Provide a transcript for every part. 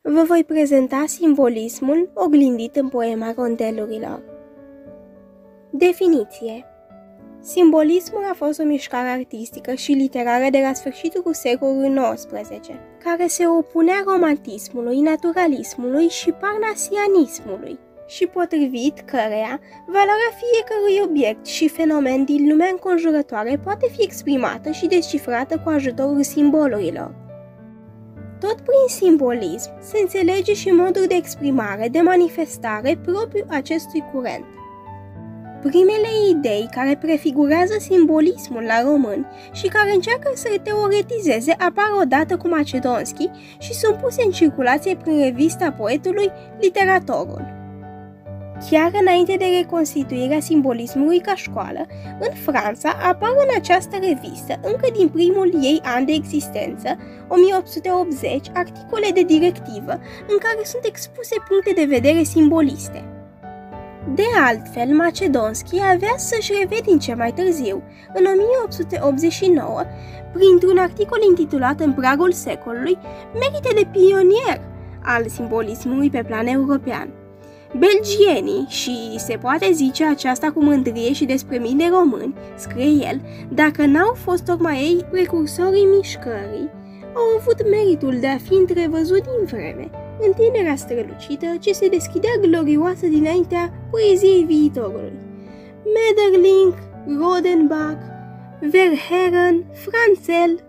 Vă voi prezenta simbolismul oglindit în poema rondelurilor. Definiție. Simbolismul a fost o mișcare artistică și literară de la sfârșitul secolului XIX, care se opunea romantismului, naturalismului și parnasianismului, și potrivit căreia valoarea fiecărui obiect și fenomen din lumea înconjurătoare poate fi exprimată și descifrată cu ajutorul simbolurilor. Tot prin simbolism se înțelege și modul de exprimare, de manifestare propriu acestui curent. Primele idei care prefigurează simbolismul la români și care încearcă să-l teoretizeze apar odată cu Macedonski și sunt puse în circulație prin revista poetului Literatorul. Chiar înainte de reconstituirea simbolismului ca școală, în Franța apar în această revistă, încă din primul ei an de existență, 1880, articole de directivă în care sunt expuse puncte de vedere simboliste. De altfel, Macedonski avea să-și revedince mai târziu, în 1889, printr-un articol intitulat În pragul secolului, merite de pionier al simbolismului pe plan european. Belgienii, și se poate zice aceasta cu mândrie și despre mii de români, scrie el, dacă n-au fost tocmai ei precursorii mișcării, au avut meritul de a fi întrevăzut din vreme întinderea strălucită ce se deschidea glorioasă dinaintea poeziei viitorului. Maeterlinck, Rodenbach, Verhaeren, Franzel,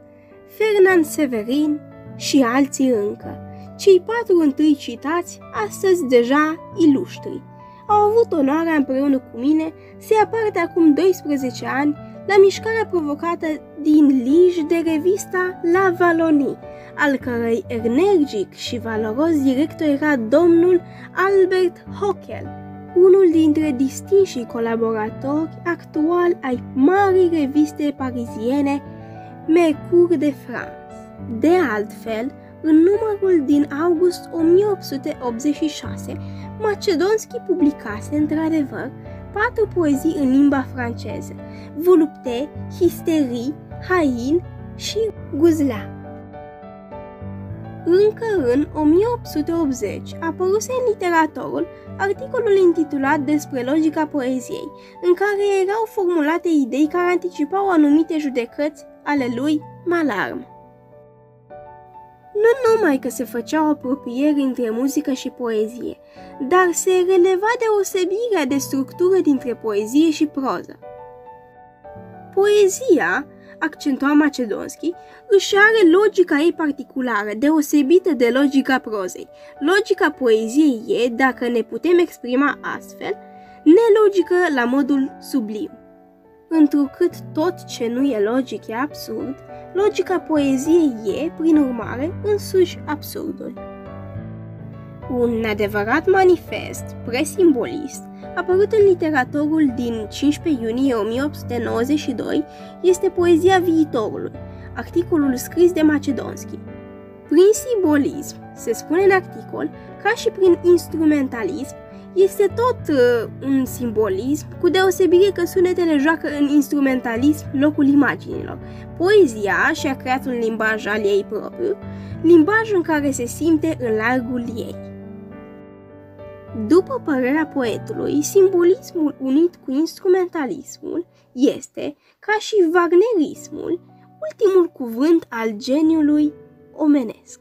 Fernand Severin și alții încă. Cei patru întâi citați, astăzi deja iluștri, au avut onoarea împreună cu mine să apară de acum 12 ani la mișcarea provocată din Lij de revista La Wallonie, al cărei energic și valoros director era domnul Albert Hockel, unul dintre distinșii colaboratori actuali ai marii reviste pariziene Mercure de France. De altfel, în numărul din august 1886, Macedonski publicase, într-adevăr, 4 poezii în limba franceză, Volupté, Hysterie, Hain și Guzla. Încă în 1880 apăruse în Literatorul articolul intitulat Despre logica poeziei, în care erau formulate idei care anticipau anumite judecăți ale lui Mallarmé. Nu numai că se făceau apropieri între muzică și poezie, dar se releva deosebirea de structură dintre poezie și proză. Poezia, accentua Macedonski, își are logica ei particulară, deosebită de logica prozei. Logica poeziei e, dacă ne putem exprima astfel, nelogică la modul sublim. Întrucât tot ce nu e logic e absurd, logica poeziei e, prin urmare, însuși absurdul. Un adevărat manifest presimbolist, apărut în Literatorul din 15 iunie 1892, este Poezia viitorului, articolul scris de Macedonski. Prin simbolism, se spune în articol, ca și prin instrumentalism, este tot un simbolism, cu deosebire că sunetele joacă în instrumentalism locul imaginilor. Poezia și-a creat un limbaj al ei propriu, limbaj în care se simte în largul ei. După părerea poetului, simbolismul unit cu instrumentalismul este, ca și wagnerismul, ultimul cuvânt al geniului omenesc.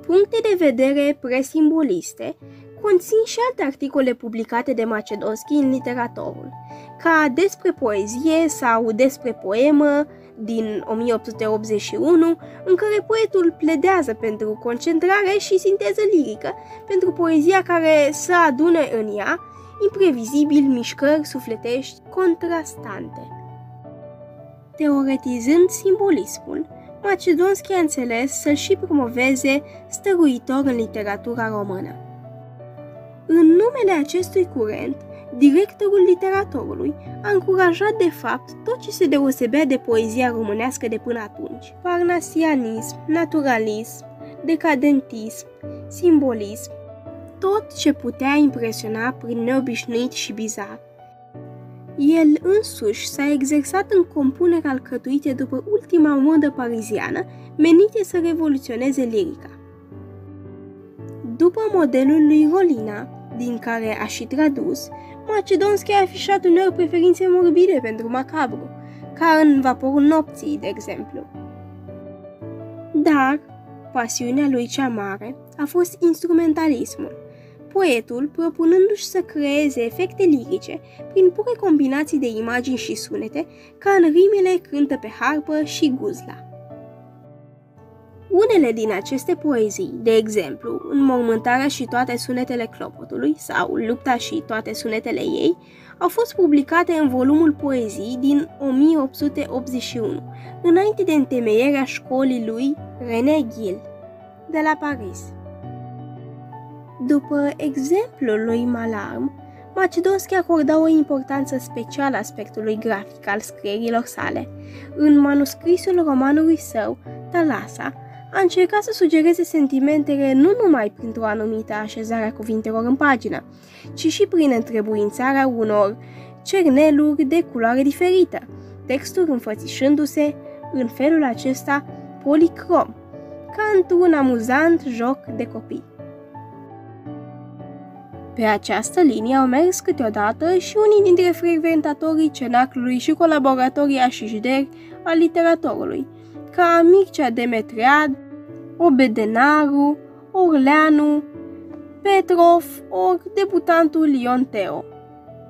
Puncte de vedere presimboliste conțin și alte articole publicate de Macedonski în Literatorul, ca Despre poezie sau Despre poemă din 1881, în care poetul pledează pentru concentrare și sinteză lirică, pentru poezia care să adune în ea imprevizibil mișcări sufletești contrastante. Teoretizând simbolismul, Macedonski a înțeles să-l și promoveze stăruitor în literatura română. În numele acestui curent, directorul Literatorului a încurajat de fapt tot ce se deosebea de poezia românească de până atunci: parnasianism, naturalism, decadentism, simbolism, tot ce putea impresiona prin neobișnuit și bizar. El însuși s-a exersat în compuneri alcătuite după ultima modă pariziană, menite să revoluționeze lirica. După modelul lui Rolina, din care a și tradus, Macedonski a afișat uneori preferințe morbide pentru macabru, ca în Vaporul nopții, de exemplu. Dar pasiunea lui cea mare a fost instrumentalismul, poetul propunându-și să creeze efecte lirice prin pure combinații de imagini și sunete, ca în rimele Cântă pe harpă și Guzla. Unele din aceste poezii, de exemplu, Înmormântarea și toate sunetele clopotului sau Lupta și toate sunetele ei, au fost publicate în volumul Poezii din 1881, înainte de întemeierea școlii lui René Gil, de la Paris. După exemplul lui Mallarmé, Macedonski acorda o importanță specială aspectului grafic al scrierilor sale. În manuscrisul romanului său, Thalassa, a încercat să sugereze sentimentele nu numai printr-o anumită așezare a cuvintelor în pagină, ci și prin întrebuințarea unor cerneluri de culoare diferită, texturi înfățișându-se în felul acesta policrom, ca într-un amuzant joc de copii. Pe această linie au mers câteodată și unii dintre frecventatorii cenaclului și colaboratorii așijderi al literatorului, ca Mircea Demetriad, Obedenaru, Orleanu, Petrov ori debutantul Ion Teo.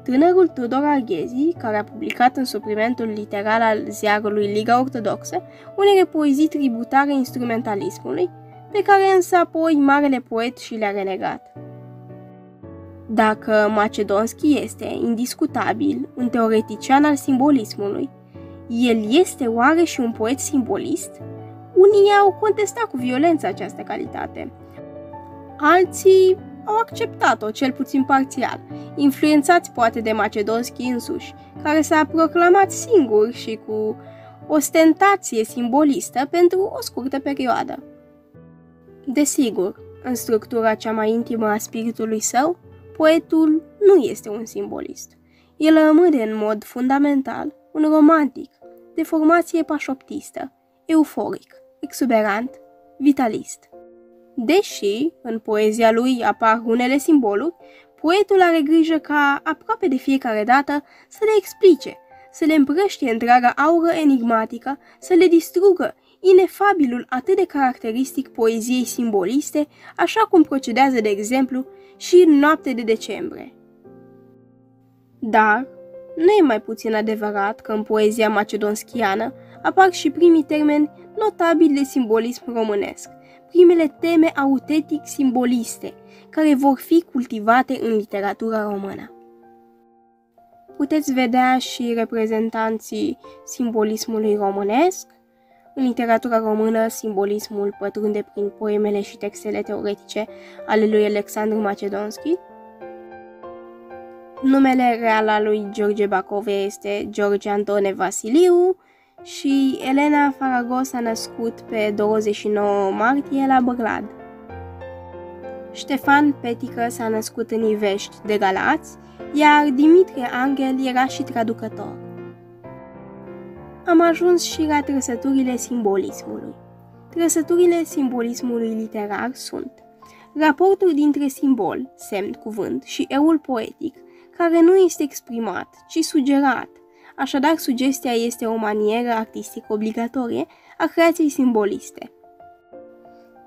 Tânărul Tudor Arghezi, care a publicat în suplimentul literar al ziarului Liga Ortodoxă unele poezii tributare instrumentalismului, pe care însă apoi marele poet și le-a renegat. Dacă Macedonski este, indiscutabil, un teoretician al simbolismului, el este oare și un poet simbolist? Unii au contestat cu violență această calitate. Alții au acceptat-o, cel puțin parțial, influențați poate de Macedonski însuși, care s-a proclamat singur și cu ostentație simbolistă pentru o scurtă perioadă. Desigur, în structura cea mai intimă a spiritului său, poetul nu este un simbolist. El rămâne în mod fundamental un romantic, de formație pașoptistă, euforic, exuberant, vitalist. Deși în poezia lui apar unele simboluri, poetul are grijă ca, aproape de fiecare dată, să le explice, să le împrăștie întreaga aură enigmatică, să le distrugă, inefabilul atât de caracteristic poeziei simboliste, așa cum procedează, de exemplu, și în Noapte de decembrie. Dar nu e mai puțin adevărat că în poezia macedonskiană apar și primii termeni notabili de simbolism românesc, primele teme autentic simboliste, care vor fi cultivate în literatura română. Puteți vedea și reprezentanții simbolismului românesc. În literatura română, simbolismul pătrunde prin poemele și textele teoretice ale lui Alexandru Macedonski. Numele real al lui George Bacove este George Antone Vasiliu și Elena Faragos s-a născut pe 29 martie la Bârlad. Ștefan Petică s-a născut în Ivești de Galați, iar Dimitrie Angel era și traducător. Am ajuns și la trăsăturile simbolismului. Trăsăturile simbolismului literar sunt raportul dintre simbol, semn, cuvânt și eul poetic, care nu este exprimat, ci sugerat. Așadar, sugestia este o manieră artistică obligatorie a creației simboliste.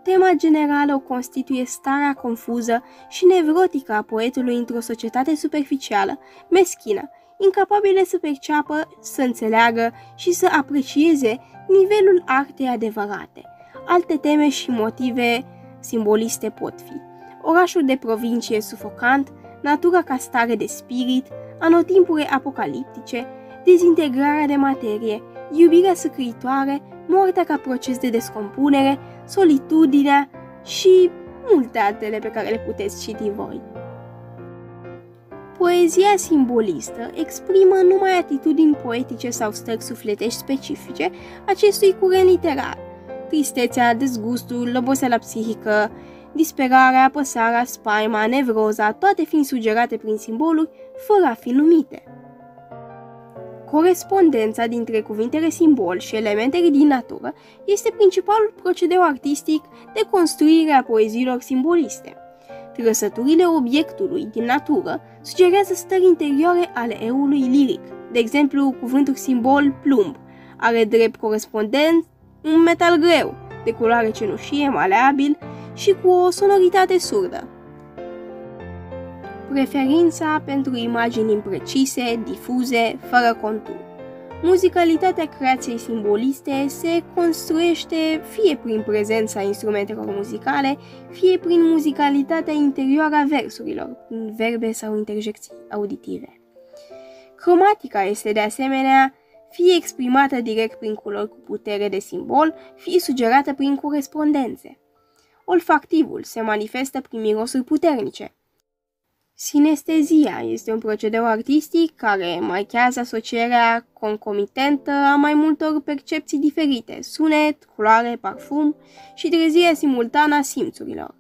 Tema generală o constituie starea confuză și nevrotică a poetului într-o societate superficială, meschină, incapabilă să perceapă, să înțeleagă și să aprecieze nivelul artei adevărate. Alte teme și motive simboliste pot fi orașul de provincie sufocant, natura ca stare de spirit, anotimpuri apocaliptice, dezintegrarea de materie, iubirea săcăitoare, moartea ca proces de descompunere, solitudinea și multe altele pe care le puteți citi voi. Poezia simbolistă exprimă numai atitudini poetice sau stări sufletești specifice acestui curent literar. Tristețea, dezgustul, oboseala psihică, disperarea, apăsarea, spaima, nevroza, toate fiind sugerate prin simboluri, fără a fi numite. Corespondența dintre cuvintele simbol și elementele din natură este principalul procedeu artistic de construire a poeziilor simboliste. Trăsăturile obiectului din natură sugerează stări interioare ale eului liric. De exemplu, cuvântul simbol plumb are drept corespondent un metal greu, de culoare cenușie, maleabil și cu o sonoritate surdă. Preferința pentru imagini imprecise, difuze, fără contur. Muzicalitatea creației simboliste se construiește fie prin prezența instrumentelor muzicale, fie prin muzicalitatea interioară a versurilor, prin verbe sau interjecții auditive. Cromatica este de asemenea fie exprimată direct prin culori cu putere de simbol, fie sugerată prin corespondențe. Olfactivul se manifestă prin mirosuri puternice. Sinestezia este un procedeu artistic care marchează asocierea concomitentă a mai multor percepții diferite, sunet, culoare, parfum și trezirea simultană a simțurilor.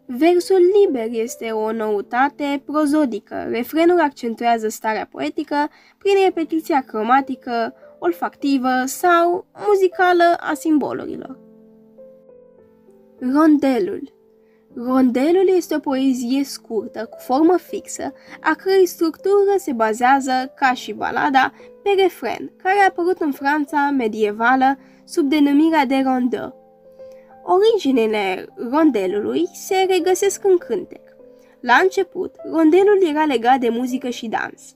Versul liber este o noutate prozodică. Refrenul accentuează starea poetică prin repetiția cromatică, olfactivă sau muzicală a simbolurilor. Rondelul. Rondelul este o poezie scurtă, cu formă fixă, a cărei structură se bazează, ca și balada, pe refren, care a apărut în Franța medievală sub denumirea de rondeux. Originele rondelului se regăsesc în cântec. La început, rondelul era legat de muzică și dans.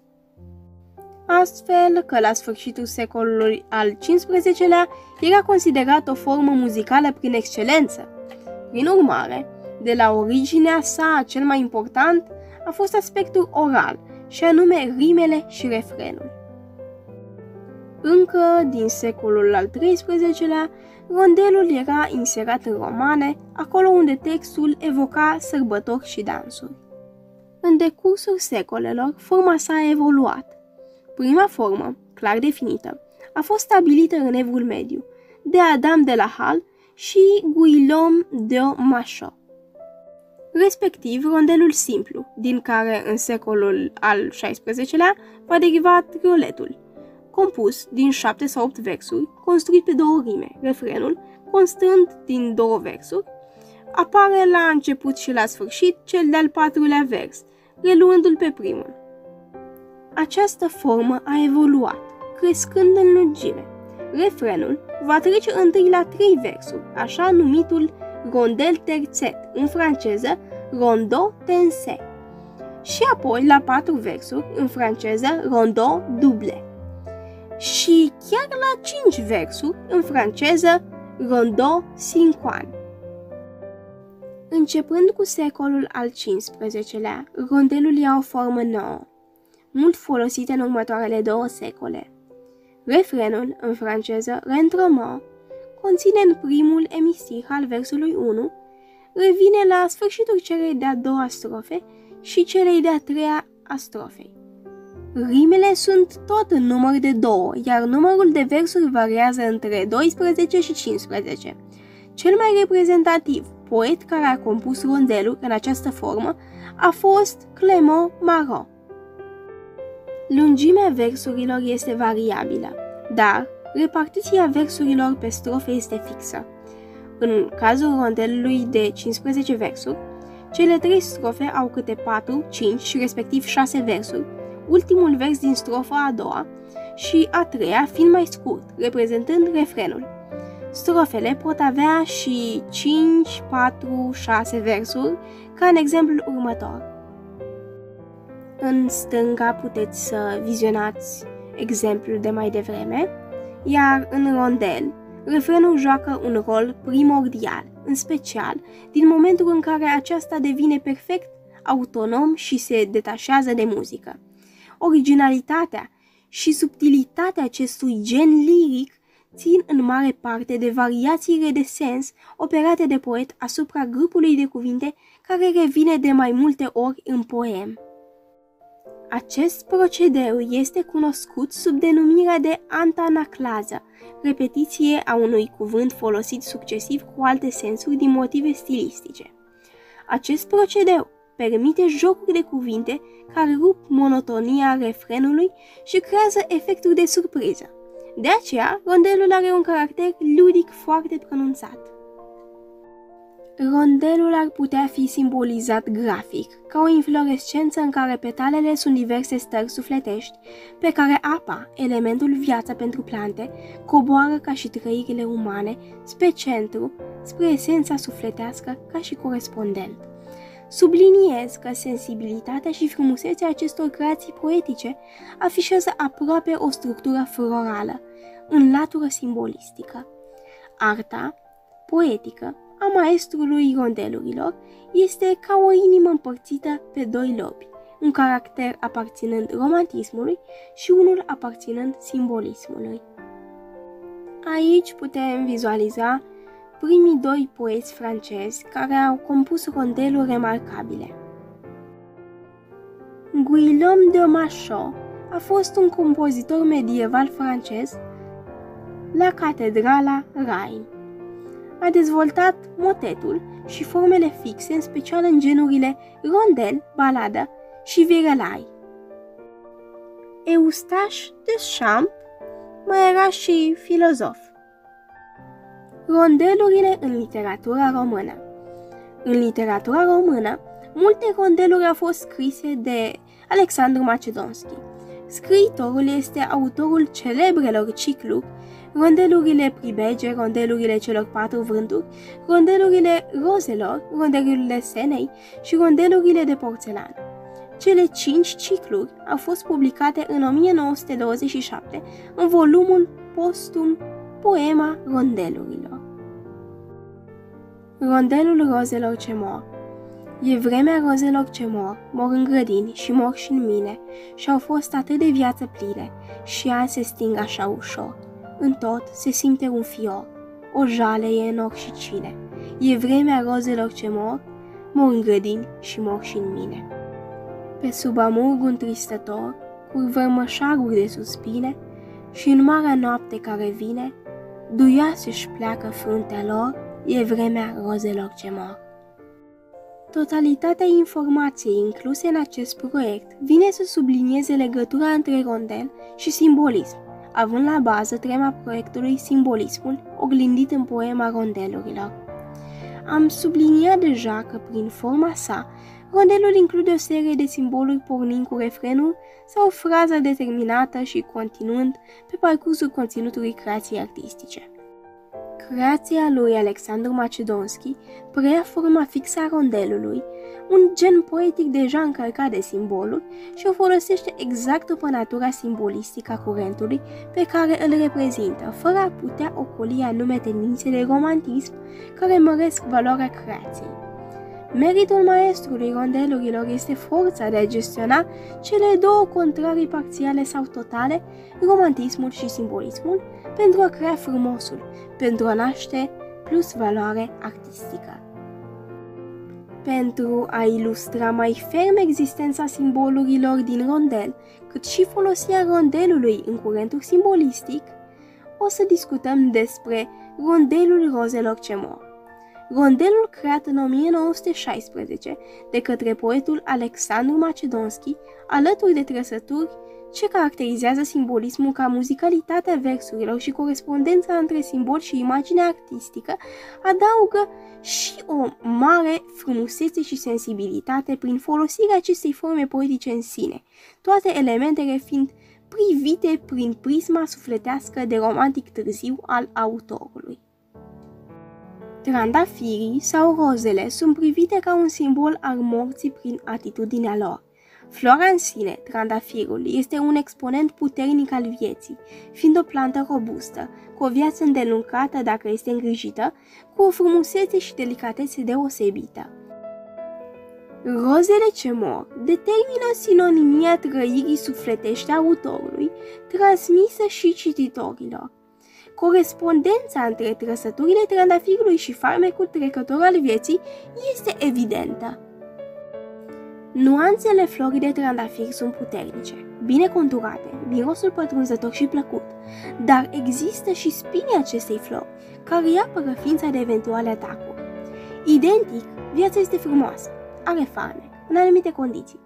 Astfel că la sfârșitul secolului al XV-lea era considerat o formă muzicală prin excelență. Prin urmare, de la originea sa, cel mai important a fost aspectul oral, și anume rimele și refrenul. Încă din secolul al XIII-lea, rondelul era inserat în romane, acolo unde textul evoca sărbători și dansuri. În decursul secolelor, forma sa a evoluat. Prima formă, clar definită, a fost stabilită în Evul Mediu, de Adam de la Halle și Guillaume de Machaut, respectiv rondelul simplu, din care în secolul al XVI-lea va deriva trioletul, compus din 7 sau 8 versuri, construit pe 2 rime. Refrenul, constând din 2 versuri, apare la început și la sfârșit cel de-al 4-lea vers, reluându-l pe primul. Această formă a evoluat, crescând în lungime. Refrenul va trece întâi la 3 versuri, așa numitul rondel terțet, în franceză rondeau tense, și apoi la 4 versuri, în franceză rondeau double, și chiar la 5 versuri, în franceză rondeau cinquante. Începând cu secolul al XV-lea, rondelul ia o formă nouă, mult folosită în următoarele 2 secole. Refrenul, în franceză rentrement, conține în primul emisir al versului 1, revine la sfârșitul celei de-a 2-a strofe și celei de-a 3-a a strofei. Rimele sunt tot în număr de 2, iar numărul de versuri variază între 12 și 15. Cel mai reprezentativ poet care a compus rondelul în această formă a fost Clément Marot. Lungimea versurilor este variabilă, dar repartiția versurilor pe strofe este fixă. În cazul rondelului de 15 versuri, cele 3 strofe au câte 4, 5 și respectiv 6 versuri, ultimul vers din strofa a doua și a treia fiind mai scurt, reprezentând refrenul. Strofele pot avea și 5, 4, 6 versuri, ca în exemplul următor. În stânga puteți să vizionați exemplul de mai devreme, iar în rondel, refrenul joacă un rol primordial, în special din momentul în care aceasta devine perfect autonom și se detașează de muzică. Originalitatea și subtilitatea acestui gen liric țin în mare parte de variațiile de sens operate de poet asupra grupului de cuvinte care revine de mai multe ori în poem. Acest procedeu este cunoscut sub denumirea de antanaclază, repetiție a unui cuvânt folosit succesiv cu alte sensuri din motive stilistice. Acest procedeu permite jocuri de cuvinte care rup monotonia refrenului și creează efectul de surpriză. De aceea, rondelul are un caracter ludic foarte pronunțat. Rondelul ar putea fi simbolizat grafic, ca o inflorescență în care petalele sunt diverse stări sufletești, pe care apa, elementul viață pentru plante, coboară ca și trăirile umane, spre centru, spre esența sufletească ca și corespondent. Subliniez că sensibilitatea și frumusețea acestor creații poetice afișează aproape o structură florală, în latură simbolistică. Arta poetică a maestrului rondelurilor este ca o inimă împărțită pe doi lobi, un caracter aparținând romantismului și unul aparținând simbolismului. Aici putem vizualiza primii doi poeți francezi care au compus rondeluri remarcabile. Guillaume de Machaut a fost un compozitor medieval francez la catedrala Reims. A dezvoltat motetul și formele fixe, în special în genurile rondel, baladă și virelai. Eustache Deschamps mai era și filozof. Rondelurile în literatura română. În literatura română, multe rondeluri au fost scrise de Alexandru Macedonski. Scriitorul este autorul celebrelor cicluri Rondelurile pribege, rondelurile celor patru vânturi, rondelurile rozelor, rondelurile senei și rondelurile de porțelan. Cele 5 cicluri au fost publicate în 1927 în volumul postum Poema rondelurilor. Rondelul rozelor ce mor. E vremea rozelor ce mor în grădini și mor și în mine, și au fost atât de viață pline, și azi se sting așa ușor. În tot se simte un fior, o jaleie în ochi și cine. E vremea rozelor ce mor în grădini și mor și în mine. Pe sub amurg un tristător, curvă mășaguri de suspine, și în marea noapte care vine, duioase-și pleacă fruntea lor, e vremea rozelor ce mor. Totalitatea informației incluse în acest proiect vine să sublinieze legătura între rondel și simbolism, având la bază tema proiectului simbolismul oglindit în poema rondelurilor. Am subliniat deja că prin forma sa, rondelul include o serie de simboluri pornind cu refrenul sau o frază determinată și continuând pe parcursul conținutului creației artistice. Creația lui Alexandru Macedonski preia forma fixă a rondelului, un gen poetic deja încărcat de simboluri, și o folosește exact după natura simbolistică a curentului pe care îl reprezintă, fără a putea ocoli anume tendințe de romantism care măresc valoarea creației. Meritul maestrului rondelurilor este forța de a gestiona cele două contrarii parțiale sau totale, romantismul și simbolismul, pentru a crea frumosul, pentru a naște plus valoare artistică. Pentru a ilustra mai ferm existența simbolurilor din rondel, cât și folosirea rondelului în curentul simbolistic, o să discutăm despre rondelul rozelor ce mor. Rondelul creat în 1916 de către poetul Alexandru Macedonski, alături de trăsături ce caracterizează simbolismul ca muzicalitatea versurilor și corespondența între simbol și imagine artistică, adaugă și o mare frumusețe și sensibilitate prin folosirea acestei forme poetice în sine, toate elementele fiind privite prin prisma sufletească de romantic târziu al autorului. Trandafirii sau rozele sunt privite ca un simbol al morții prin atitudinea lor. Flora în sine, trandafirul, este un exponent puternic al vieții, fiind o plantă robustă, cu o viață îndelungată dacă este îngrijită, cu o frumusețe și delicatețe deosebită. Rozele ce mor determină sinonimia trăirii sufletești a autorului, transmisă și cititorilor. Corespondența între trăsăturile trandafirului și farmecul trecător al vieții este evidentă. Nuanțele florii de trandafir sunt puternice, bine conturate, mirosul pătrunzător și plăcut, dar există și spinii acestei flori, care îi apără ființa de eventuale atacuri. Identic, viața este frumoasă, are farmec, în anumite condiții,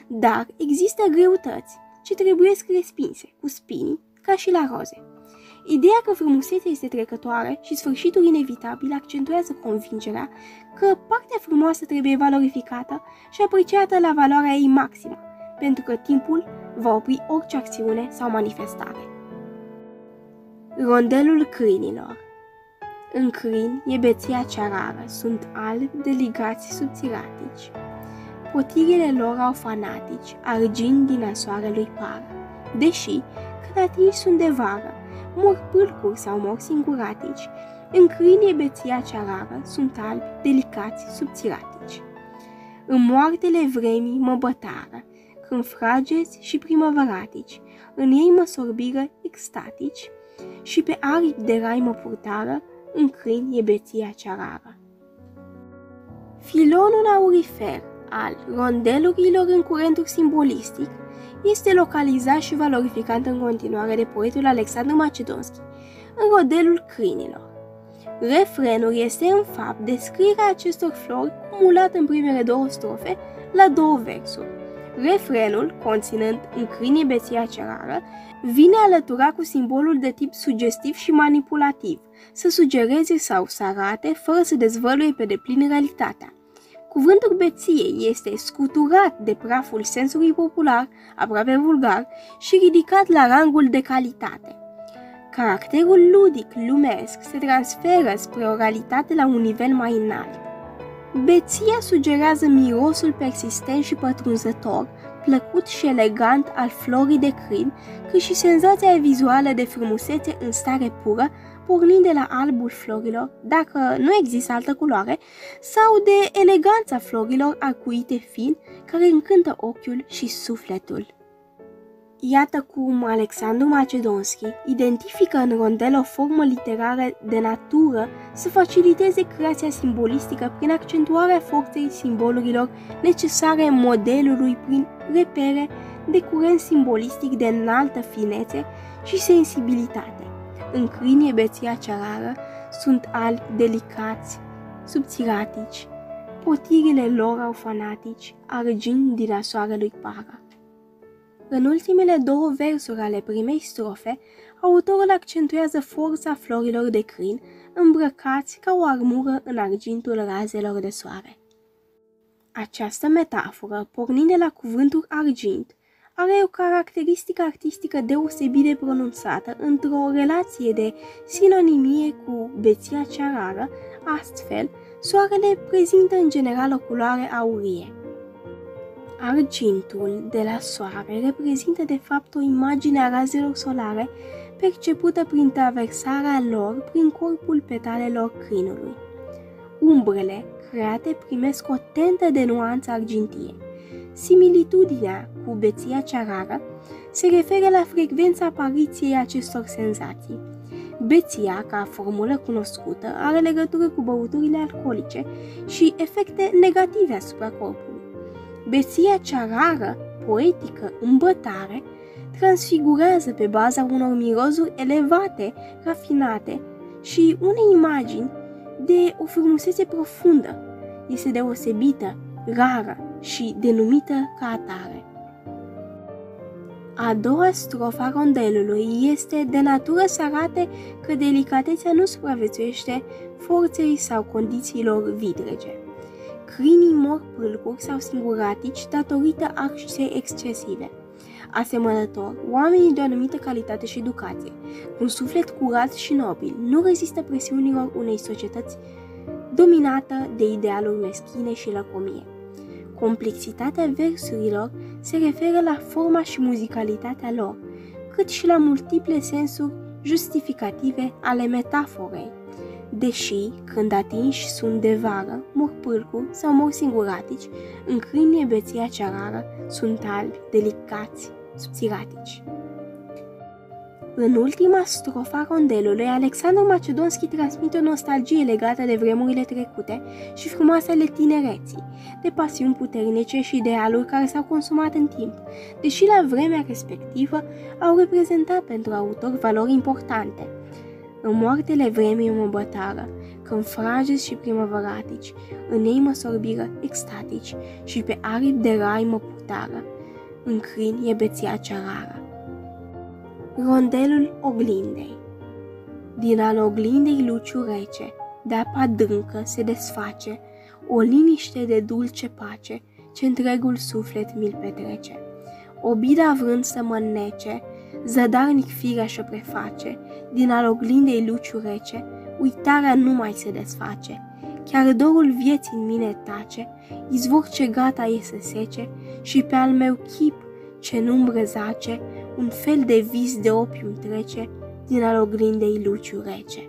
dar există greutăți ce trebuie respinse cu spinii, ca și la roze. Ideea că frumusețea este trecătoare și sfârșitul inevitabil accentuează convingerea că partea frumoasă trebuie valorificată și apreciată la valoarea ei maximă, pentru că timpul va opri orice acțiune sau manifestare. Rondelul câinilor. În câini e beția cea rară, sunt albi, delicați, subțiratici. Potirile lor au fanatici, argint din soarelui pară, deși, când atinși sunt de vară, mor pâlcuri sau mor singuratici. În câini e beția cea rară, sunt albi, delicați, subțiratici. În moartele vremii mă bătară, când frageți și primăvăratici, în ei mă sorbiră extatici, și pe aripi de rai mă purtară, în câini e beția cea rară. Filonul aurifer al rondelurilor în curentul simbolistic este localizat și valorificat în continuare de poetul Alexandru Macedonski în Rondelul câinilor. Refrenul este în fapt descrierea acestor flori cumulat în primele două strofe la două versuri. Refrenul, conținând în câini beția cea rară, vine alătura cu simbolul de tip sugestiv și manipulativ, să sugereze sau să arate fără să dezvăluie pe deplin realitatea. Cuvântul beție este scuturat de praful sensului popular, aproape vulgar, și ridicat la rangul de calitate. Caracterul ludic, lumesc, se transferă spre o realitate la un nivel mai înalt. Beția sugerează mirosul persistent și pătrunzător, plăcut și elegant al florii de câini, cât și senzația vizuală de frumusețe în stare pură, pornind de la albul florilor, dacă nu există altă culoare, sau de eleganța florilor arcuite fin, care încântă ochiul și sufletul. Iată cum Alexandru Macedonski identifică în rondel o formă literară de natură să faciliteze creația simbolistică prin accentuarea forței simbolurilor necesare modelului prin repere de curent simbolistic de înaltă finețe și sensibilitate. În câini e beția cea rară, sunt albi, delicați, subțiratici, potirile lor au fanatici, argint din soarelui pară. În ultimele două versuri ale primei strofe, autorul accentuează forța florilor de câini îmbrăcați ca o armură în argintul razelor de soare. Această metaforă, pornind de la cuvântul argint, are o caracteristică artistică deosebit de pronunțată într-o relație de sinonimie cu beția cea rară, astfel, soarele prezintă în general o culoare aurie. Argintul de la soare reprezintă de fapt o imagine a razelor solare percepută prin traversarea lor prin corpul petalelor câinului. Umbrele create primesc o tentă de nuanță argintie. Similitudinea cu beția cea rară se referă la frecvența apariției acestor senzații. Beția, ca formulă cunoscută, are legătură cu băuturile alcoolice și efecte negative asupra corpului. Beția cea rară, poetică, în bătare, transfigurează pe baza unor mirozuri elevate, rafinate și unei imagini de o frumusețe profundă. Este deosebită, rară și denumită ca atare. A doua strofă a rondelului este de natură să arate că delicatețea nu supraviețuiește forței sau condițiilor vidrege. Câinii mor pâlcuri sau singuratici datorită arșei excesive. Asemănător, oamenii de o anumită calitate și educație, cu un suflet curat și nobil, nu rezistă presiunilor unei societăți dominată de idealuri meschine și lăcomie. Complexitatea versurilor se referă la forma și muzicalitatea lor, cât și la multiple sensuri justificative ale metaforei. Deși, când atinși sunt de vară, mor pâlcuri sau mor singuratici, în câini beția cea rară, sunt albi, delicați, subțiratici. În ultima strofă a rondelului, Alexandru Macedonski transmite o nostalgie legată de vremurile trecute și frumoasele tinereții, de pasiuni puternice și idealuri care s-au consumat în timp, deși la vremea respectivă au reprezentat pentru autor valori importante. În moartele vremii mă bătară, când frageți și primăvăratici, în ei mă sorbiră extatici și pe aripi de rai mă purtară, în câini e beția cea rară. Rondelul oglindei. Din al oglindei luciu rece, de apă adâncă se desface, o liniște de dulce pace, ce întregul suflet mi-l petrece. Obida vrând să mă înnece, zădarnic firea și-o preface, din al oglindei luciu rece, uitarea nu mai se desface. Chiar dorul vieții în mine tace, izvor ce gata e să sece, și pe al meu chip ce nu-mi zace, un fel de vis de opium trece, din al oglindei luciu rece.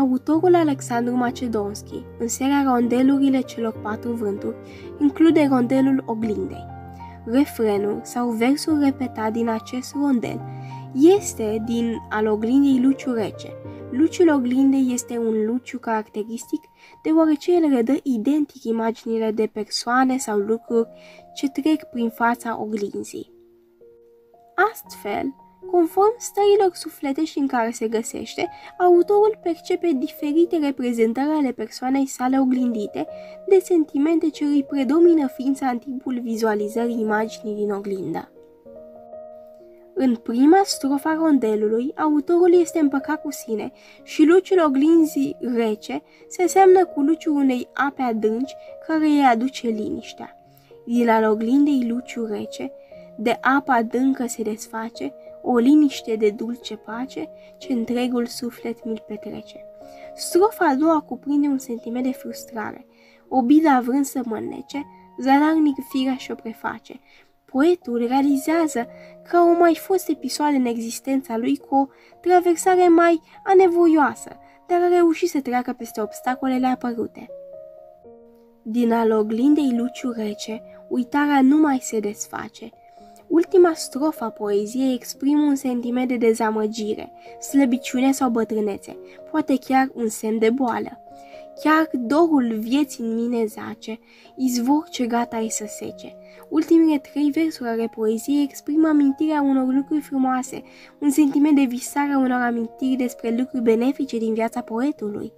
Autorul Alexandru Macedonski, în seria Rondelurile celor patru vânturi, include rondelul oglindei. Refrenul sau versul repetat din acest rondel este din al oglindei luciu rece. Luciul oglindei este un luciu caracteristic deoarece el redă identic imaginile de persoane sau lucruri ce trec prin fața oglinzii. Astfel, conform stărilor sufletești în care se găsește, autorul percepe diferite reprezentări ale persoanei sale oglindite de sentimente ce îi predomină ființa în timpul vizualizării imaginii din oglindă. În prima strofă a rondelului, autorul este împăcat cu sine și luciul oglinzii rece se seamănă cu luciul unei ape adânci care îi aduce liniștea. Din al oglindei luciu rece, de apă adâncă se desface, o liniște de dulce pace, ce întregul suflet mi-l petrece. Strofa a doua cuprinde un sentiment de frustrare. Obida vrând să mă înnece, zadarnic firea și-o preface. Poetul realizează că au mai fost episoade în existența lui cu o traversare mai anevoioasă, dar a reușit să treacă peste obstacolele apărute. Din al oglindei luciu rece, uitarea nu mai se desface. Ultima strofă a poeziei exprimă un sentiment de dezamăgire, slăbiciune sau bătrânețe, poate chiar un semn de boală. Chiar dorul vieții în mine zace, izvor ce gata e să sece. Ultimele 3 versuri ale poeziei exprimă amintirea unor lucruri frumoase, un sentiment de visare a unor amintiri despre lucruri benefice din viața poetului.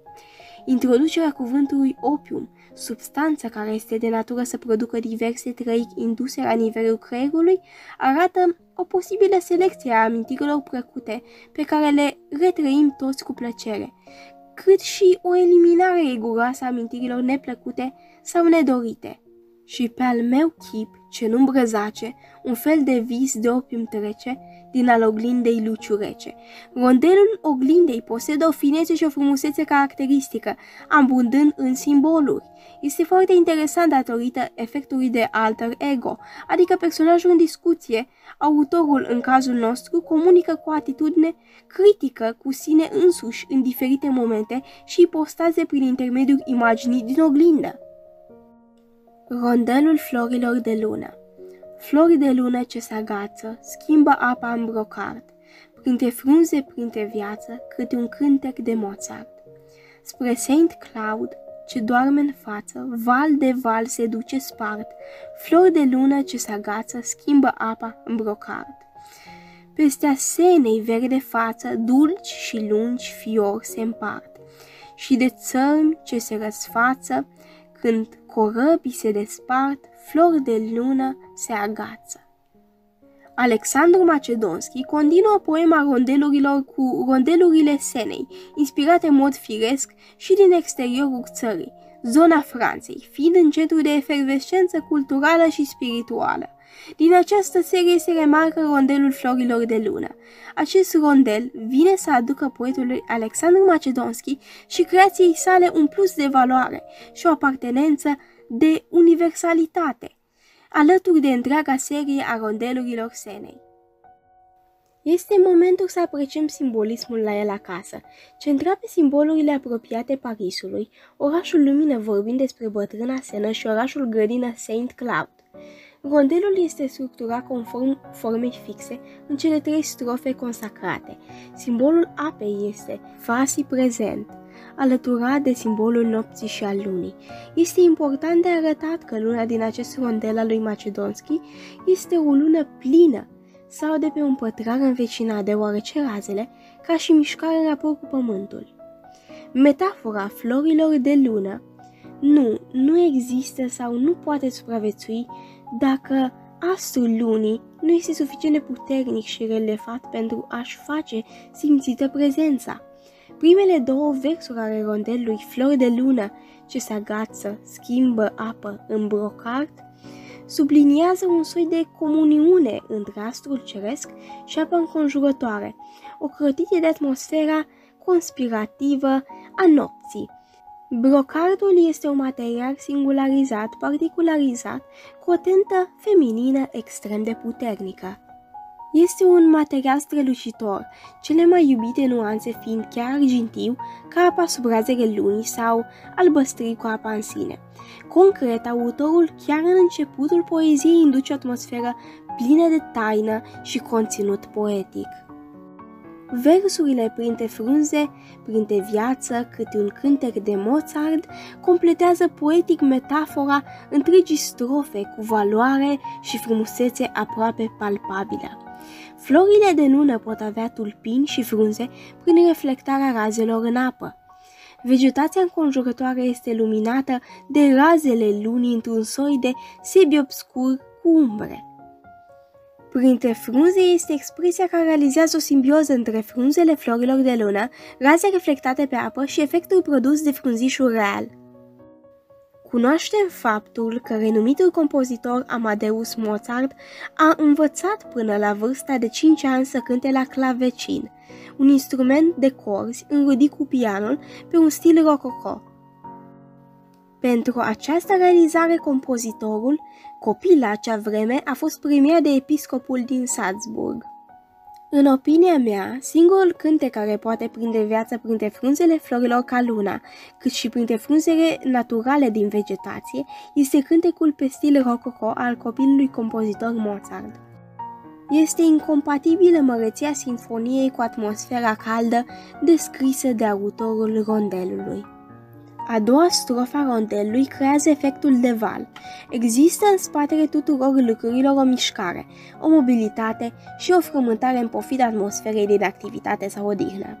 Introducerea cuvântului opium, substanța care este de natură să producă diverse trăiri induse la nivelul creierului, arată o posibilă selecție a amintirilor plăcute pe care le retrăim toți cu plăcere, cât și o eliminare riguroasă a amintirilor neplăcute sau nedorite. Și pe al meu chip, ce nu îmbrăzace, un fel de vis de opium trece, din al oglindei luciu rece. Rondelul oglindei posedă o finețe și o frumusețe caracteristică, abundând în simboluri. Este foarte interesant datorită efectului de alter ego, adică personajul în discuție. Autorul, în cazul nostru, comunică cu o atitudine critică cu sine însuși în diferite momente și ipostaze prin intermediul imaginii din oglindă. Rondelul florilor de lună. Flori de lună ce se agață, schimbă apa în brocard, printre frunze, printre viață, câte un cântec de Mozart. Spre Saint Cloud, ce doarme în față, val de val se duce spart, flori de lună ce se agață, schimbă apa în brocard. Peste asenei verde față, dulci și lungi fiori se împart, și de țărmi ce se răsfață, când corăbii se despart, flori de lună se agață. Alexandru Macedonski continuă poema rondelurilor cu rondelurile Senei, inspirate în mod firesc și din exteriorul țării, zona Franței, fiind în centru de efervescență culturală și spirituală. Din această serie se remarcă rondelul florilor de lună. Acest rondel vine să aducă poetului Alexandru Macedonski și creației sale un plus de valoare și o apartenență de universalitate, alături de întreaga serie a rondelurilor Senei. Este momentul să apreciem simbolismul la el acasă, centrat pe simbolurile apropiate Parisului, orașul lumină vorbind despre bătrâna Senă și orașul grădină Saint Cloud. Rondelul este structurat conform formei fixe în cele 3 strofe consacrate. Simbolul apei este fasi prezent, alăturat de simbolul nopții și al lunii. Este important de arătat că luna din acest rondel al lui Macedonski este o lună plină sau de pe un pătrar învecinat, deoarece razele, ca și mișcare în raport cu pământul. Metafora florilor de lună nu există sau nu poate supraviețui dacă astrul lunii nu este suficient de puternic și relevant pentru a-și face simțită prezența. Primele două versuri ale rondelului Flori de lună, ce se agață, schimbă apă în brocard, subliniază un soi de comuniune între astrul ceresc și apa înconjurătoare, o crătire de atmosfera conspirativă a nopții. Brocardul este un material singularizat, particularizat, cu o tentă feminină extrem de puternică. Este un material strălucitor, cele mai iubite nuanțe fiind chiar argintiu, ca apa sub razele lunii sau albăstrii cu apa în sine. Concret, autorul chiar în începutul poeziei induce o atmosferă plină de taină și conținut poetic. Versurile printre frunze, printre viață, câte un cântec de Mozart, completează poetic metafora întregii strofe cu valoare și frumusețe aproape palpabilă. Florile de lună pot avea tulpini și frunze prin reflectarea razelor în apă. Vegetația înconjurătoare este luminată de razele lunii într-un soi de semi-obscur cu umbre. Printre frunze este expresia care realizează o simbioză între frunzele florilor de lună, raze reflectate pe apă și efectul produs de frunzișul real. Cunoaștem faptul că renumitul compozitor Amadeus Mozart a învățat până la vârsta de 5 ani să cânte la clavecin, un instrument de corzi înrudit cu pianul pe un stil rococo. Pentru această realizare, compozitorul, copil la acea vreme, a fost premiat de episcopul din Salzburg. În opinia mea, singurul cântec care poate prinde viață printre frunzele florilor ca luna, cât și printre frunzele naturale din vegetație, este cântecul pe stil rococo al copilului compozitor Mozart. Este incompatibilă măreția sinfoniei cu atmosfera caldă descrisă de autorul rondelului. A doua strofă a rondelului creează efectul de val. Există în spatele tuturor lucrurilor o mișcare, o mobilitate și o frământare în pofida atmosferei de activitate sau odihnă.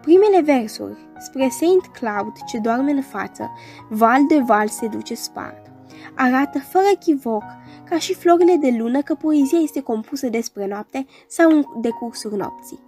Primele versuri, spre Saint Cloud ce doarme în față, val de val se duce spart, arată fără echivoc, ca și florile de lună, că poezia este compusă despre noapte sau în decursul nopții.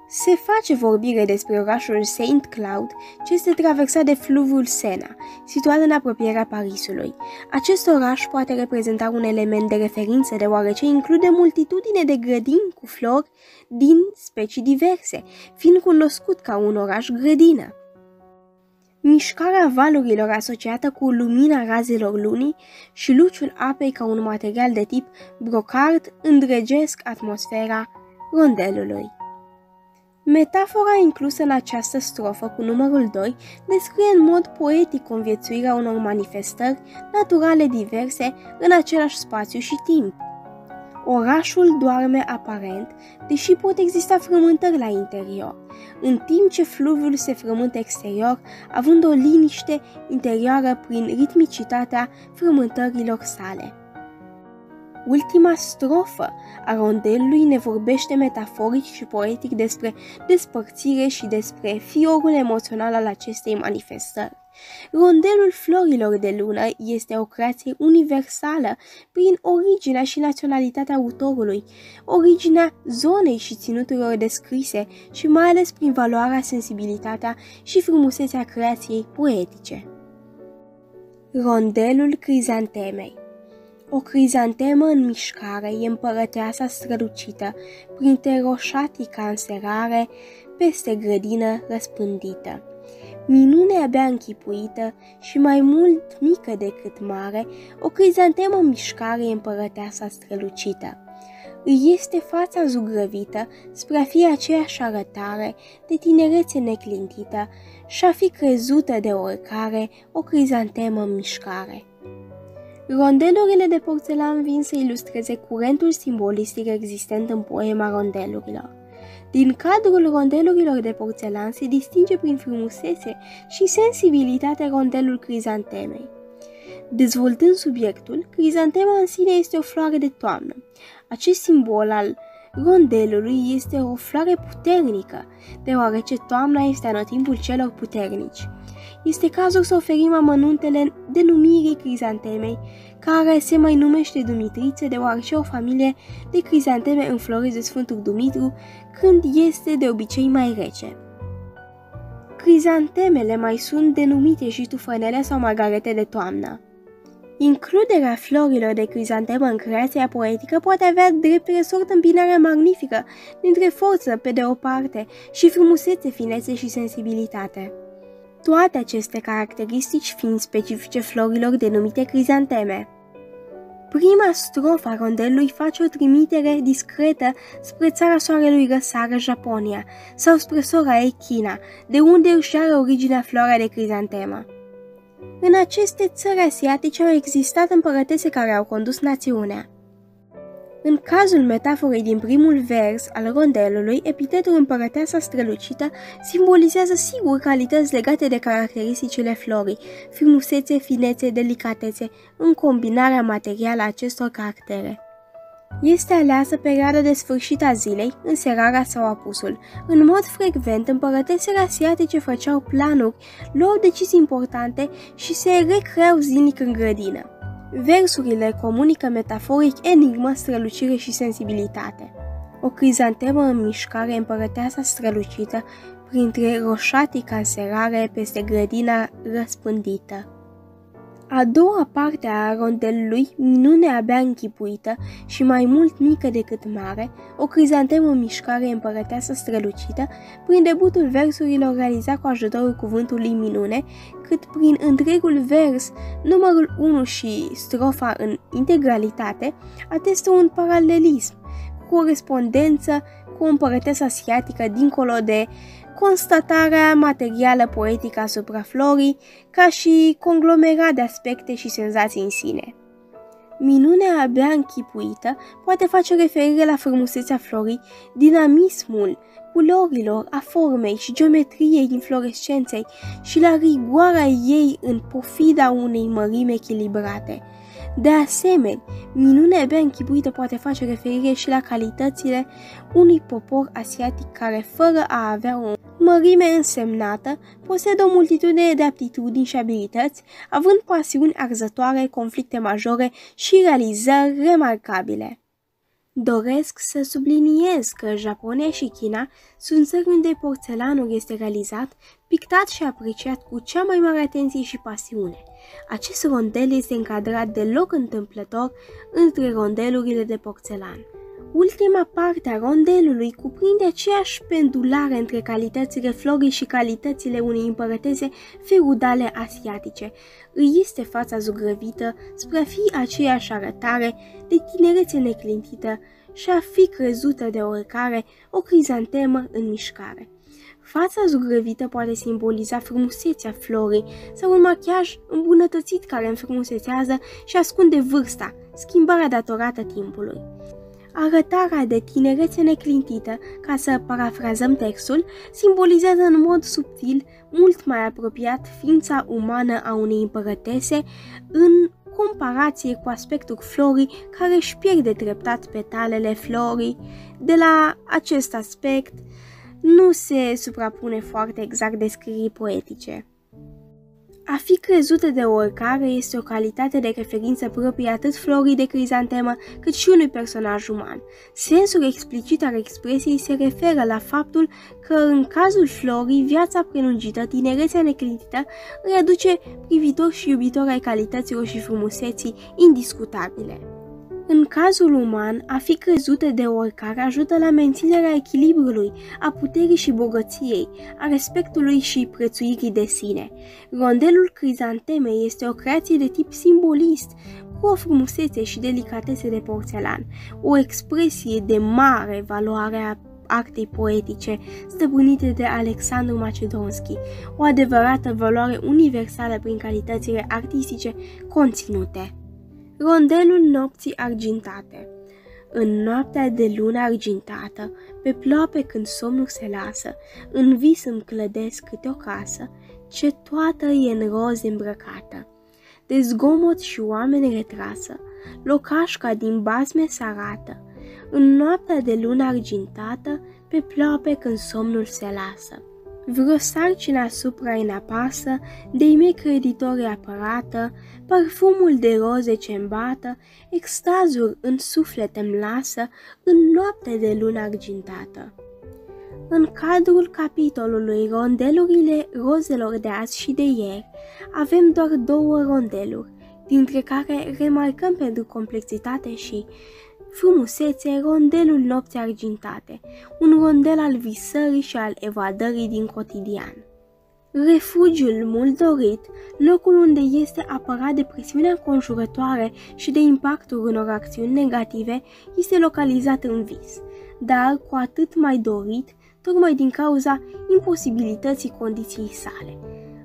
Se face vorbire despre orașul Saint Cloud, ce este traversat de fluviul Sena, situat în apropierea Parisului. Acest oraș poate reprezenta un element de referință, deoarece include multitudine de grădini cu flori din specii diverse, fiind cunoscut ca un oraș grădină. Mișcarea valurilor asociată cu lumina razelor lunii și luciul apei ca un material de tip brocard îndrăgesc atmosfera rondelului. Metafora inclusă în această strofă cu numărul 2 descrie în mod poetic conviețuirea unor manifestări naturale diverse în același spațiu și timp. Orașul doarme aparent, deși pot exista frământări la interior, în timp ce fluviul se frământă exterior, având o liniște interioară prin ritmicitatea frământărilor sale. Ultima strofă a rondelului ne vorbește metaforic și poetic despre despărțire și despre fiorul emoțional al acestei manifestări. Rondelul florilor de lună este o creație universală prin originea și naționalitatea autorului, originea zonei și ținuturilor descrise și mai ales prin valoarea, sensibilitatea și frumusețea creației poetice. Rondelul crizantemei. O crizantemă în mișcare e împărăteasa strălucită, printre roșatica înserare, peste grădină răspândită. Minune abia închipuită și mai mult mică decât mare, o crizantemă în mișcare e împărăteasa strălucită. Îi este fața zugrăvită spre a fi aceeași arătare de tinerețe neclintită și a fi crezută de oricare o crizantemă în mișcare. Rondelurile de porțelan vin să ilustreze curentul simbolistic existent în poema rondelurilor. Din cadrul rondelurilor de porțelan se distinge prin frumusețe și sensibilitate rondelul crizantemei. Dezvoltând subiectul, crizantema în sine este o floare de toamnă. Acest simbol al rondelului este o floare puternică, deoarece toamna este anotimpul celor puternici. Este cazul să oferim amănuntele denumirii crizantemei, care se mai numește Dumitrițe, deoarece o familie de crizanteme înfloresc de Sfântul Dumitru când este de obicei mai rece. Crizantemele mai sunt denumite și tufănele sau margarete de toamnă. Includerea florilor de crizantemă în creația poetică poate avea drept resort îmbinarea magnifică dintre forță pe de o parte și frumusețe, finețe și sensibilitate. Toate aceste caracteristici fiind specifice florilor denumite crizanteme. Prima strofă a rondelului face o trimitere discretă spre țara soarelui răsară, Japonia, sau spre sora ei, China, de unde își are originea flora de crizantemă. În aceste țări asiatice au existat împărătese care au condus națiunea. În cazul metaforei din primul vers al rondelului, epitetul împărăteasa strălucită simbolizează sigur calități legate de caracteristicile florii, frumusețe, finețe, delicatețe, în combinarea materială a acestor caractere. Este aleasă perioada de sfârșit a zilei, înserarea sau apusul. În mod frecvent, împărătesele asiatice făceau planuri, luau decizii importante și se recreau zilnic în grădină. Versurile comunică metaforic enigmă, strălucire și sensibilitate. O crizantemă în mișcare, împărăteasa strălucită, printre roșatii ca înserare peste grădina răspândită. A doua parte a rondelului, minune abia închipuită și mai mult mică decât mare, o crizantemă în mișcare, împărăteasă strălucită, prin debutul versurilor realizat cu ajutorul cuvântului minune, cât prin întregul vers, numărul 1 și strofa în integralitate, atestă un paralelism, corespondență cu o împărăteasă asiatică dincolo de constatarea materială poetică asupra florii, ca și conglomerat de aspecte și senzații în sine. Minunea abia închipuită poate face referire la frumusețea florii, dinamismul culorilor, a formei și geometriei inflorescenței și la rigoarea ei în pofida unei mărimi echilibrate. De asemenea, minunea abia închipuită poate face referire și la calitățile unui popor asiatic care, fără a avea o mărime însemnată, posedă o multitudine de aptitudini și abilități, având pasiuni arzătoare, conflicte majore și realizări remarcabile. Doresc să subliniez că Japonia și China sunt țări unde porțelanul este realizat, pictat și apreciat cu cea mai mare atenție și pasiune. Acest rondel este încadrat deloc întâmplător între rondelurile de porțelan. Ultima parte a rondelului cuprinde aceeași pendulare între calitățile florii și calitățile unei împărătese feudale asiatice. Îi este fața zugrăvită spre a fi aceeași arătare de tinerețe neclintită și a fi crezută de oricare o crizantemă în mișcare. Fața zugrăvită poate simboliza frumusețea florii sau un machiaj îmbunătățit care înfrumusețează și ascunde vârsta, schimbarea datorată timpului. Arătarea de tinerețe neclintită, ca să parafrazăm textul, simbolizează în mod subtil, mult mai apropiat ființa umană a unei împărătese în comparație cu aspectul florii care își pierde treptat petalele florii. De la acest aspect nu se suprapune foarte exact descrierii poetice. A fi crezută de oricare este o calitate de referință proprie atât florii de crizantemă cât și unui personaj uman. Sensul explicit al expresiei se referă la faptul că în cazul florii, viața prelungită, tinerețea neclintită, îi aduce privitor și iubitor ai calităților și frumuseții indiscutabile. În cazul uman, a fi crezută de oricare ajută la menținerea echilibrului, a puterii și bogăției, a respectului și prețuirii de sine. Rondelul crizantemei este o creație de tip simbolist, cu o frumusețe și delicatețe de porțelan, o expresie de mare valoare a artei poetice stăpânite de Alexandru Macedonski, o adevărată valoare universală prin calitățile artistice conținute. Rondelul nopții argintate. În noaptea de lună argintată, pe ploape când somnul se lasă, în vis îmi clădesc câte o casă, ce toată e în roz îmbrăcată. De zgomot și oameni retrasă, locașca din basme s-arată, în noaptea de lună argintată, pe ploape când somnul se lasă. Vreo sarcină asupra-i n-apasă, de-i mei creditori apărată, parfumul de roze ce-mi bată, extazul în suflet îmi lasă, în noapte de lună argintată. În cadrul capitolului Rondelurile rozelor de azi și de ieri, avem doar 2 rondeluri, dintre care remarcăm pentru complexitate și frumusețe rondelul nopții argintate, un rondel al visării și al evadării din cotidian. Refugiul mult dorit, locul unde este apărat de presiunea înconjurătoare și de impactul unor acțiuni negative, este localizat în vis, dar cu atât mai dorit, tocmai din cauza imposibilității condiției sale.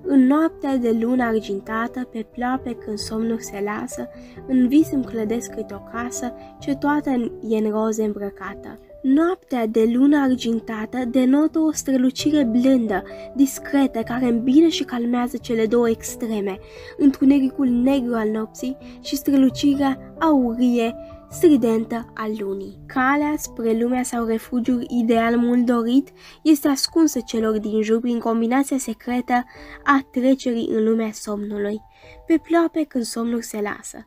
În noaptea de lună argintată, pe pleoape când somnul se lasă, în vis îmi clădesc câte o casă, ce toată e în roze îmbrăcată. Noaptea de lună argintată denotă o strălucire blândă, discretă, care îmbină și calmează cele 2 extreme, întunericul negru al nopții și strălucirea aurie, stridentă a lunii. Calea spre lumea sau refugiul ideal mult dorit este ascunsă celor din jur prin combinația secretă a trecerii în lumea somnului, pe pleoape când somnul se lasă.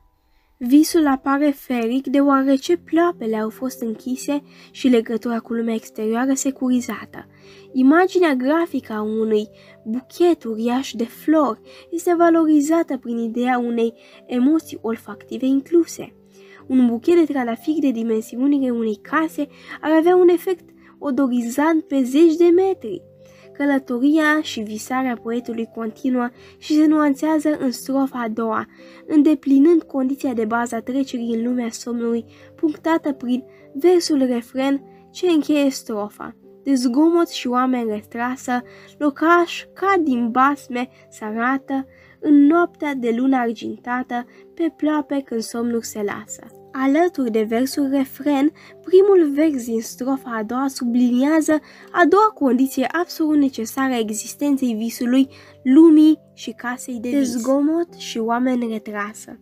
Visul apare feric deoarece pleoapele au fost închise și legătura cu lumea exterioară securizată. Imaginea grafică a unui buchet uriaș de flori este valorizată prin ideea unei emoții olfactive incluse. Un buchet de trandafiri de dimensiunile unei case ar avea un efect odorizant pe 10 de metri. Călătoria și visarea poetului continuă și se nuanțează în strofa a doua, îndeplinând condiția de bază a trecerii în lumea somnului, punctată prin versul refren ce încheie strofa. De zgomot și oameni retrasă, locaș ca din basme s-arată, în noaptea de lună argintată, pe pleoape când somnul se lasă. Alături de versul refren, primul vers din strofa a doua subliniază a doua condiție absolut necesară a existenței visului, lumii și casei de vis. Zgomot și oameni retrasă.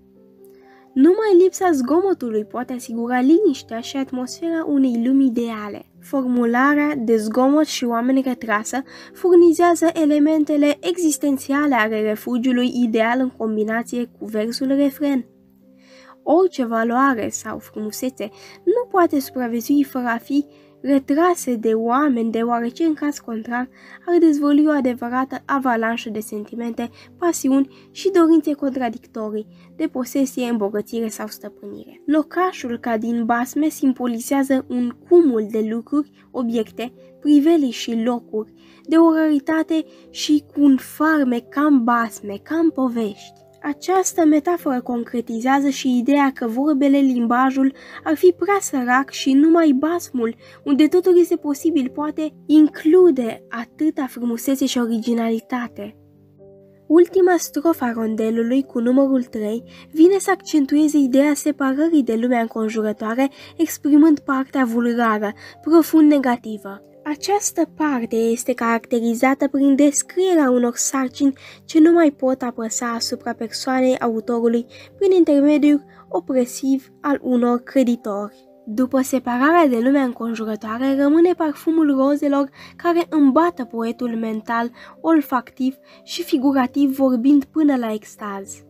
Numai lipsa zgomotului poate asigura liniștea și atmosfera unei lumi ideale. Formularea de zgomot și oameni retrasă furnizează elementele existențiale ale refugiului ideal în combinație cu versul refren. Orice valoare sau frumusețe nu poate supraviețui fără a fi retrase de oameni, deoarece în caz contrar ar dezvălui o adevărată avalanșă de sentimente, pasiuni și dorințe contradictorii, de posesie, îmbogățire sau stăpânire. Locașul ca din basme simbolizează un cumul de lucruri, obiecte, privelii și locuri, de o raritate și cu un farmec ca în basme, ca în povești. Această metaforă concretizează și ideea că vorbele, limbajul ar fi prea sărac și numai basmul, unde totul este posibil, poate include atâta frumusețe și originalitate. Ultima strofă a rondelului, cu numărul 3, vine să accentueze ideea separării de lumea înconjurătoare, exprimând partea vulgară, profund negativă. Această parte este caracterizată prin descrierea unor sarcini ce nu mai pot apăsa asupra persoanei autorului prin intermediul opresiv al unor creditori. După separarea de lumea înconjurătoare, rămâne parfumul rozelor care îmbată poetul mental, olfactiv și figurativ, vorbind până la extaz.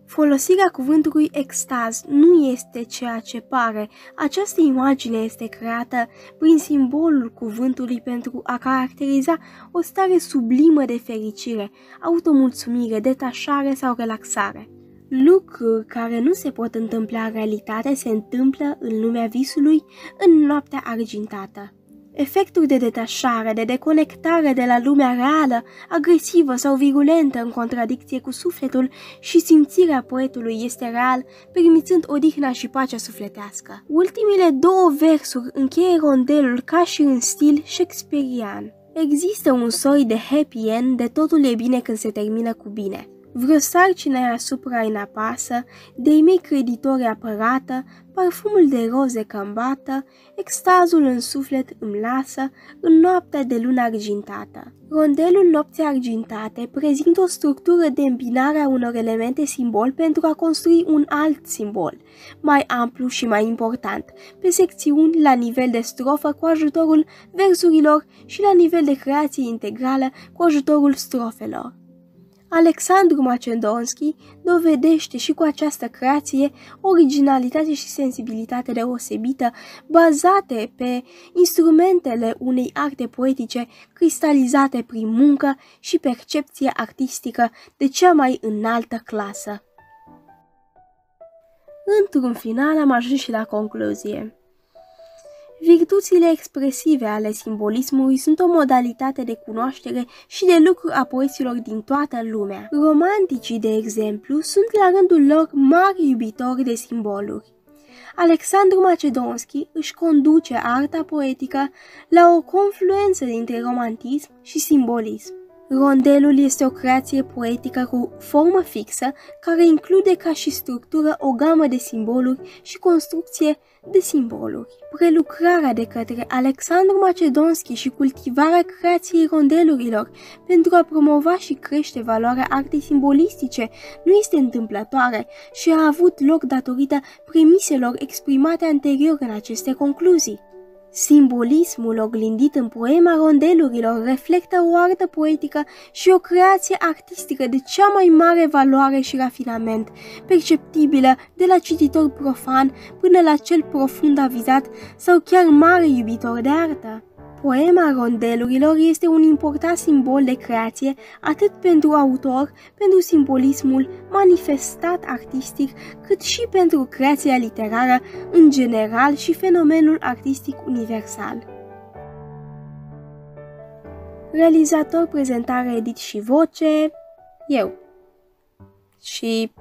Folosirea cuvântului extaz nu este ceea ce pare. Această imagine este creată prin simbolul cuvântului pentru a caracteriza o stare sublimă de fericire, automulțumire, detașare sau relaxare. Lucruri care nu se pot întâmpla în realitate se întâmplă în lumea visului în noaptea argintată. Efectul de detașare, de deconectare de la lumea reală, agresivă sau virulentă în contradicție cu sufletul și simțirea poetului este real, permițând odihna și pacea sufletească. Ultimile 2 versuri încheie rondelul ca și în stil shakespearian. Există un soi de happy end, de totul e bine când se termină cu bine. Vreo sarcină asupra-i n-apasă, de-ai mei creditori apărată, parfumul de roze cambată, extazul în suflet îmi lasă, în noaptea de lună argintată. Rondelul Nopții Argintate prezintă o structură de îmbinare a unor elemente simbol pentru a construi un alt simbol, mai amplu și mai important, pe secțiuni la nivel de strofă cu ajutorul versurilor și la nivel de creație integrală cu ajutorul strofelor. Alexandru Macedonski dovedește și cu această creație originalitate și sensibilitate deosebită, bazate pe instrumentele unei arte poetice cristalizate prin muncă și percepție artistică de cea mai înaltă clasă. Într-un final am ajuns și la concluzie. Virtuțile expresive ale simbolismului sunt o modalitate de cunoaștere și de lucru a poeților din toată lumea. Romanticii, de exemplu, sunt la rândul lor mari iubitori de simboluri. Alexandru Macedonski își conduce arta poetică la o confluență dintre romantism și simbolism. Rondelul este o creație poetică cu formă fixă, care include ca și structură o gamă de simboluri și construcție de simboluri. Prelucrarea de către Alexandru Macedonski și cultivarea creației rondelurilor pentru a promova și crește valoarea artei simbolistice nu este întâmplătoare și a avut loc datorită premiselor exprimate anterior în aceste concluzii. Simbolismul oglindit în poema rondelurilor reflectă o artă poetică și o creație artistică de cea mai mare valoare și rafinament, perceptibilă de la cititor profan până la cel profund avizat sau chiar mare iubitor de artă. Poema rondelurilor este un important simbol de creație atât pentru autor, pentru simbolismul manifestat artistic, cât și pentru creația literară în general și fenomenul artistic universal. Realizator, prezentare, edit și voce, eu. Și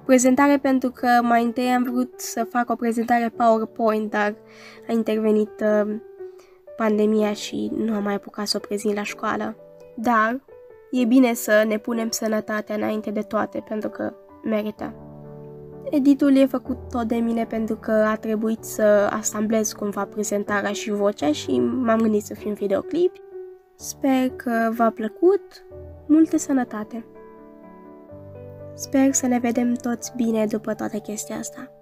prezentare pentru că mai întâi am vrut să fac o prezentare PowerPoint, dar a intervenit pandemia și nu am mai apucat să o prezint la școală. Dar e bine să ne punem sănătatea înainte de toate, pentru că merită. Editul e făcut tot de mine pentru că a trebuit să asamblez cumva prezentarea și vocea și m-am gândit să film videoclip. Sper că v-a plăcut. Multă sănătate! Sper să ne vedem toți bine după toată chestia asta.